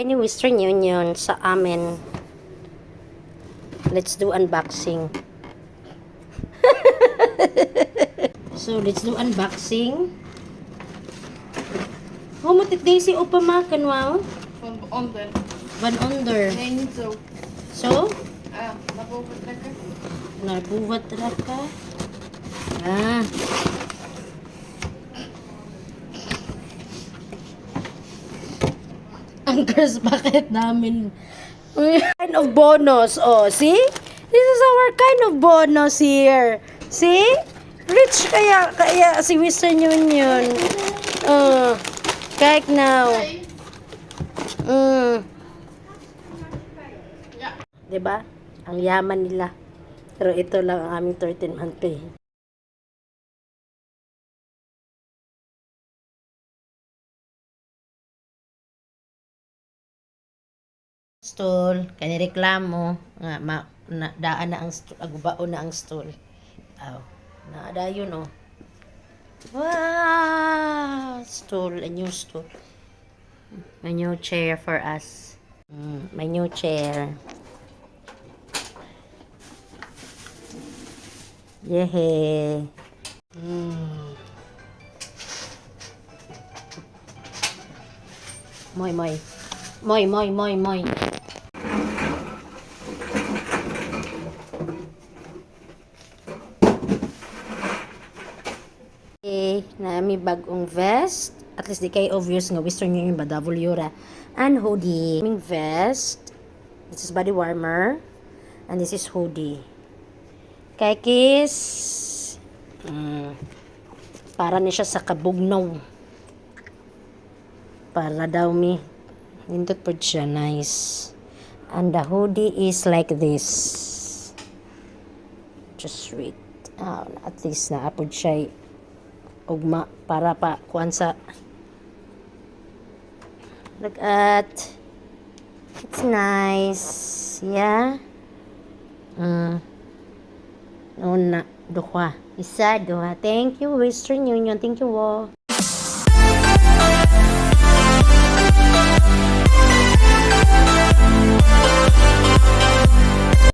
Any Western Union sa amin. Let's do unboxing. So, let's do unboxing. How much daisy upamakan, wow? Van onder. Van onder. Nee, niet zo. So, Naar boven trekken. naar boven trekken. Ah. Ang curse bucket namin. Kind of bonus. Oh, see? This is our kind of bonus here. See? Rich kaya si Western Union. Kijk nou. Diba? Ang yaman nila. Pero ito lang ang aming 13-month pay. Stool, kani reklamo nga daan na ang stool, agubaon na ang stool. Aw, naadayon oh. Wow, stool, a new stool. A new chair for us. My new chair. Yehey. Moy. Okay, naami bagong vest. At least di kay obvious nga Western Union ba W ra. And hoodie. Aming vest. This is body warmer. And this is hoodie. Kay kiss. Para ni siya sa kabugnaw. Para daw mi. Nindot po siya. Nice. And the hoodie is like this. Just wait. At least naapod siya ugma para pa kuan sa look at it's nice, yeah. Una, duha, isa, duha. Thank you Western Union, thank you wo.